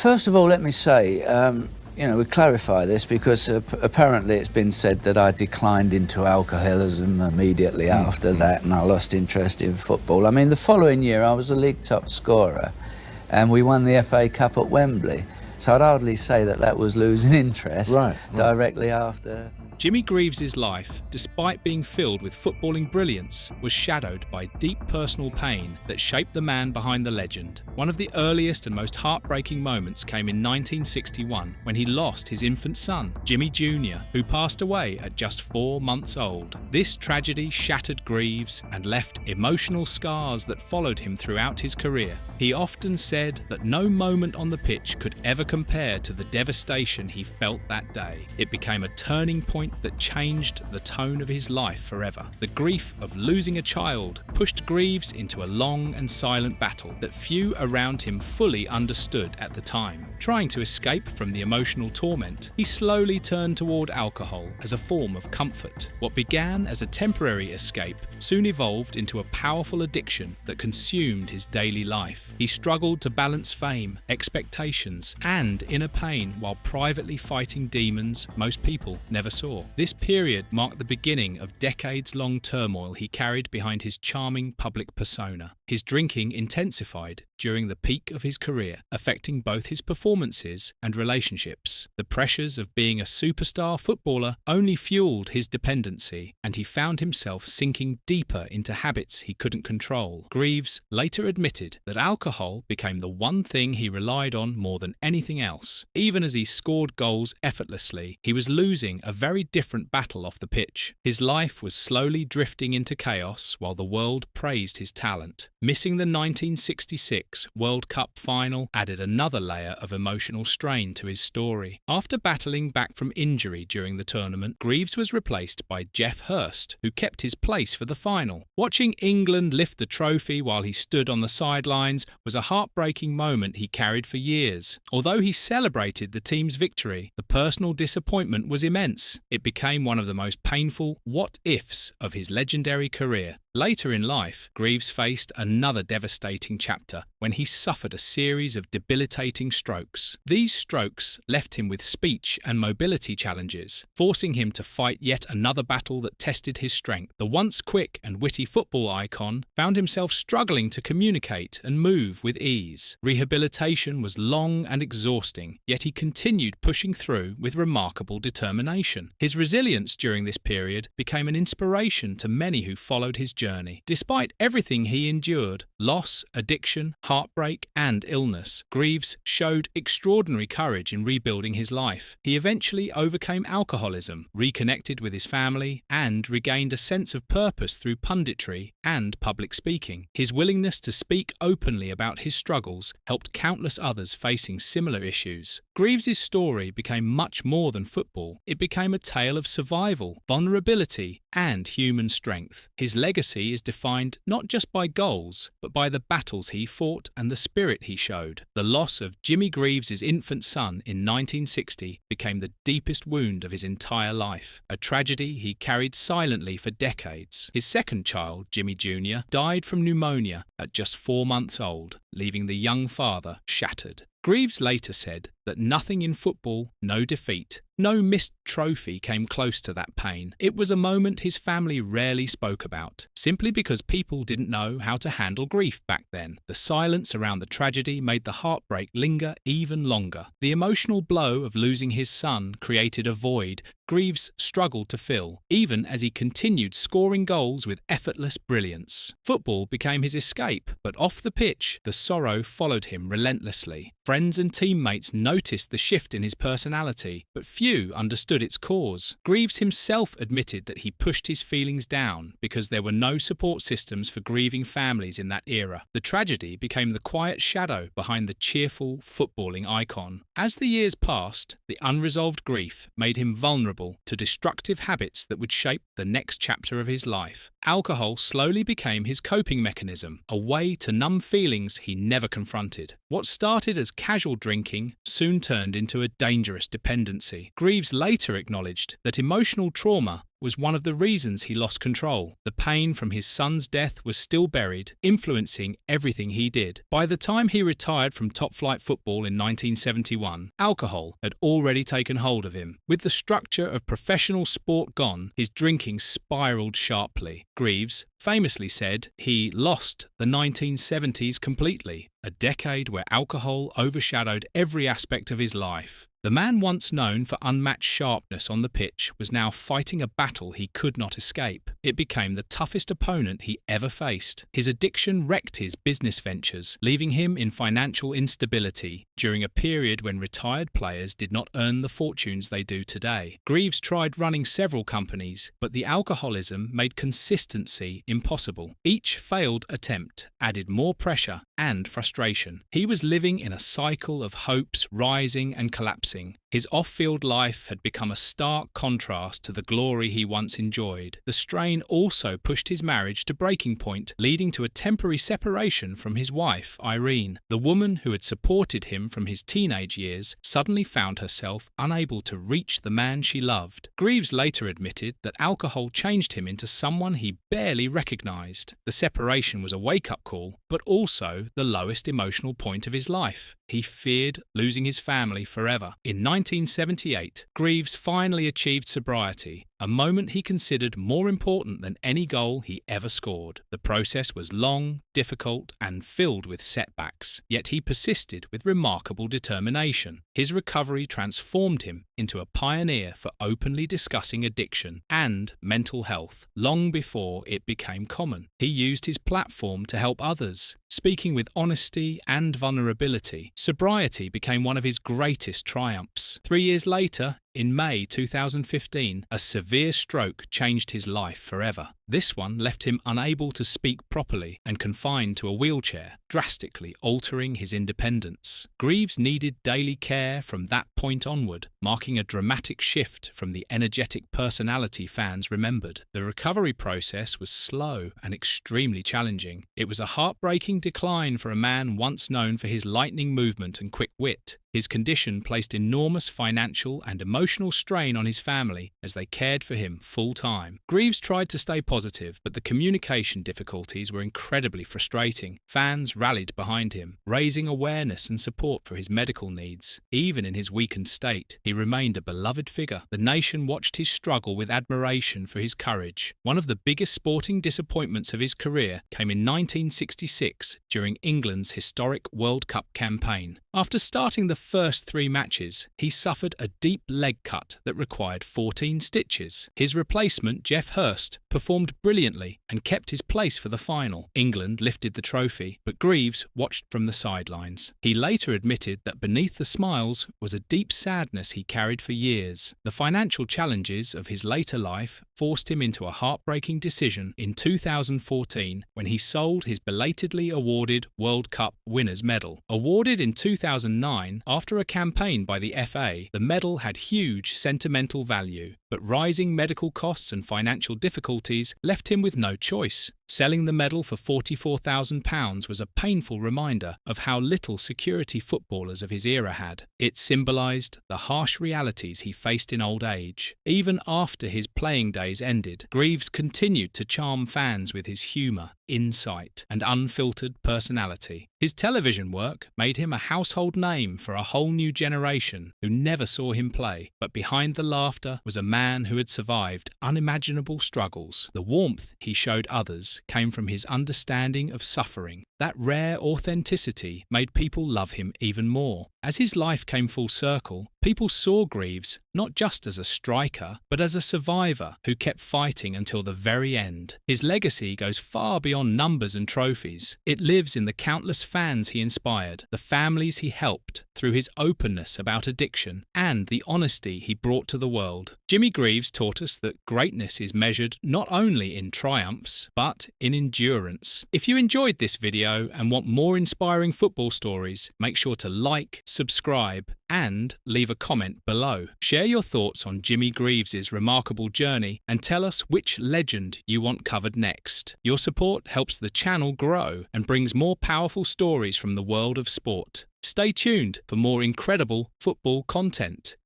first of all, let me say, we clarify this because apparently it's been said that I declined into alcoholism immediately after that, and I lost interest in football. I mean, the following year I was a league top scorer and we won the FA Cup at Wembley. So I'd hardly say that was losing interest directly after. Jimmy Greaves' life, despite being filled with footballing brilliance, was shadowed by deep personal pain that shaped the man behind the legend. One of the earliest and most heartbreaking moments came in 1961 when he lost his infant son, Jimmy Jr., who passed away at just 4 months old. This tragedy shattered Greaves and left emotional scars that followed him throughout his career. He often said that no moment on the pitch could ever compare to the devastation he felt that day. It became a turning point that changed the tone of his life forever. The grief of losing a child pushed Greaves into a long and silent battle that few around him fully understood at the time. Trying to escape from the emotional torment, he slowly turned toward alcohol as a form of comfort. What began as a temporary escape soon evolved into a powerful addiction that consumed his daily life. He struggled to balance fame, expectations, and inner pain while privately fighting demons most people never saw. This period marked the beginning of decades-long turmoil he carried behind his charming public persona. His drinking intensified during the peak of his career, affecting both his performances and relationships. The pressures of being a superstar footballer only fueled his dependency, and he found himself sinking deeper into habits he couldn't control. Greaves later admitted that alcohol became the one thing he relied on more than anything else. Even as he scored goals effortlessly, he was losing a very different battle off the pitch. His life was slowly drifting into chaos while the world praised his talent. Missing the 1966 World Cup final added another layer of emotional strain to his story. After battling back from injury during the tournament, Greaves was replaced by Geoff Hurst, who kept his place for the final. Watching England lift the trophy while he stood on the sidelines was a heartbreaking moment he carried for years. Although he celebrated the team's victory, the personal disappointment was immense. It became one of the most painful what-ifs of his legendary career. Later in life, Greaves faced another devastating chapter when he suffered a series of debilitating strokes. These strokes left him with speech and mobility challenges, forcing him to fight yet another battle that tested his strength. The once quick and witty football icon found himself struggling to communicate and move with ease. Rehabilitation was long and exhausting, yet he continued pushing through with remarkable determination. His resilience during this period became an inspiration to many who followed his journey. Despite everything he endured, loss, addiction, heartbreak, and illness, Greaves showed extraordinary courage in rebuilding his life. He eventually overcame alcoholism, reconnected with his family, and regained a sense of purpose through punditry and public speaking. His willingness to speak openly about his struggles helped countless others facing similar issues. Greaves' story became much more than football. It became a tale of survival, vulnerability, and human strength. His legacy is defined not just by goals, but by the battles he fought and the spirit he showed. The loss of Jimmy Greaves' infant son in 1960 became the deepest wound of his entire life, a tragedy he carried silently for decades. His second child, Jimmy Jr., died from pneumonia at just 4 months old, leaving the young father shattered. Greaves later said that nothing in football, no defeat, no missed trophy came close to that pain. It was a moment his family rarely spoke about, simply because people didn't know how to handle grief back then. The silence around the tragedy made the heartbreak linger even longer. The emotional blow of losing his son created a void Greaves struggled to fill, even as he continued scoring goals with effortless brilliance. Football became his escape, but off the pitch, the sorrow followed him relentlessly. Friends and teammates noticed the shift in his personality, but few understood its cause. Greaves himself admitted that he pushed his feelings down because there were no support systems for grieving families in that era. The tragedy became the quiet shadow behind the cheerful footballing icon. As the years passed, the unresolved grief made him vulnerable to destructive habits that would shape the next chapter of his life. Alcohol slowly became his coping mechanism, a way to numb feelings he never confronted. What started as casual drinking soon turned into a dangerous dependency. Greaves later acknowledged that emotional trauma was one of the reasons he lost control. The pain from his son's death was still buried, influencing everything he did. By the time he retired from top-flight football in 1971, alcohol had already taken hold of him. With the structure of professional sport gone, his drinking spiraled sharply. Greaves famously said he lost the 1970s completely, a decade where alcohol overshadowed every aspect of his life. The man once known for unmatched sharpness on the pitch was now fighting a battle he could not escape. It became the toughest opponent he ever faced. His addiction wrecked his business ventures, leaving him in financial instability during a period when retired players did not earn the fortunes they do today. Greaves tried running several companies, but the alcoholism made consistency impossible. Each failed attempt added more pressure and frustration. He was living in a cycle of hopes rising and collapsing. His off-field life had become a stark contrast to the glory he once enjoyed. The strain also pushed his marriage to breaking point, leading to a temporary separation from his wife, Irene. The woman who had supported him from his teenage years suddenly found herself unable to reach the man she loved. Greaves later admitted that alcohol changed him into someone he barely recognized. The separation was a wake-up call, but also the lowest emotional point of his life. He feared losing his family forever. In 1978, Greaves finally achieved sobriety, a moment he considered more important than any goal he ever scored. The process was long, difficult, and filled with setbacks, yet he persisted with remarkable determination. His recovery transformed him into a pioneer for openly discussing addiction and mental health long before it became common. He used his platform to help others, speaking with honesty and vulnerability. Sobriety became one of his greatest triumphs. 3 years later, in May 2015, a severe stroke changed his life forever. This one left him unable to speak properly and confined to a wheelchair, drastically altering his independence. Greaves needed daily care from that point onward, marking a dramatic shift from the energetic personality fans remembered. The recovery process was slow and extremely challenging. It was a heartbreaking decline for a man once known for his lightning movement and quick wit. His condition placed enormous financial and emotional strain on his family as they cared for him full-time. Greaves tried to stay positive, but the communication difficulties were incredibly frustrating. Fans rallied behind him, raising awareness and support for his medical needs. Even in his weakened state, he remained a beloved figure. The nation watched his struggle with admiration for his courage. One of the biggest sporting disappointments of his career came in 1966 during England's historic World Cup campaign. After starting the first 3 matches, he suffered a deep leg cut that required 14 stitches. His replacement, Geoff Hurst, performed brilliantly and kept his place for the final. England lifted the trophy, but Greaves watched from the sidelines. He later admitted that beneath the smiles was a deep sadness he carried for years. The financial challenges of his later life forced him into a heartbreaking decision in 2014 when he sold his belatedly awarded World Cup winners' medal. Awarded in 2009 after a campaign by the FA, the medal had huge sentimental value, but rising medical costs and financial difficulties left him with no choice. Selling the medal for £44,000 was a painful reminder of how little security footballers of his era had. It symbolised the harsh realities he faced in old age. Even after his playing days ended, Greaves continued to charm fans with his humour, insight, and unfiltered personality. His television work made him a household name for a whole new generation who never saw him play, but behind the laughter was a man who had survived unimaginable struggles. The warmth he showed others came from his understanding of suffering. That rare authenticity made people love him even more. As his life came full circle, people saw Greaves not just as a striker, but as a survivor who kept fighting until the very end. His legacy goes far beyond numbers and trophies. It lives in the countless fans he inspired, the families he helped through his openness about addiction, and the honesty he brought to the world. Jimmy Greaves taught us that greatness is measured not only in triumphs, but in endurance. If you enjoyed this video and want more inspiring football stories, make sure to like, subscribe, and leave a comment below. Share your thoughts on Jimmy Greaves' remarkable journey and tell us which legend you want covered next. Your support helps the channel grow and brings more powerful stories from the world of sport. Stay tuned for more incredible football content.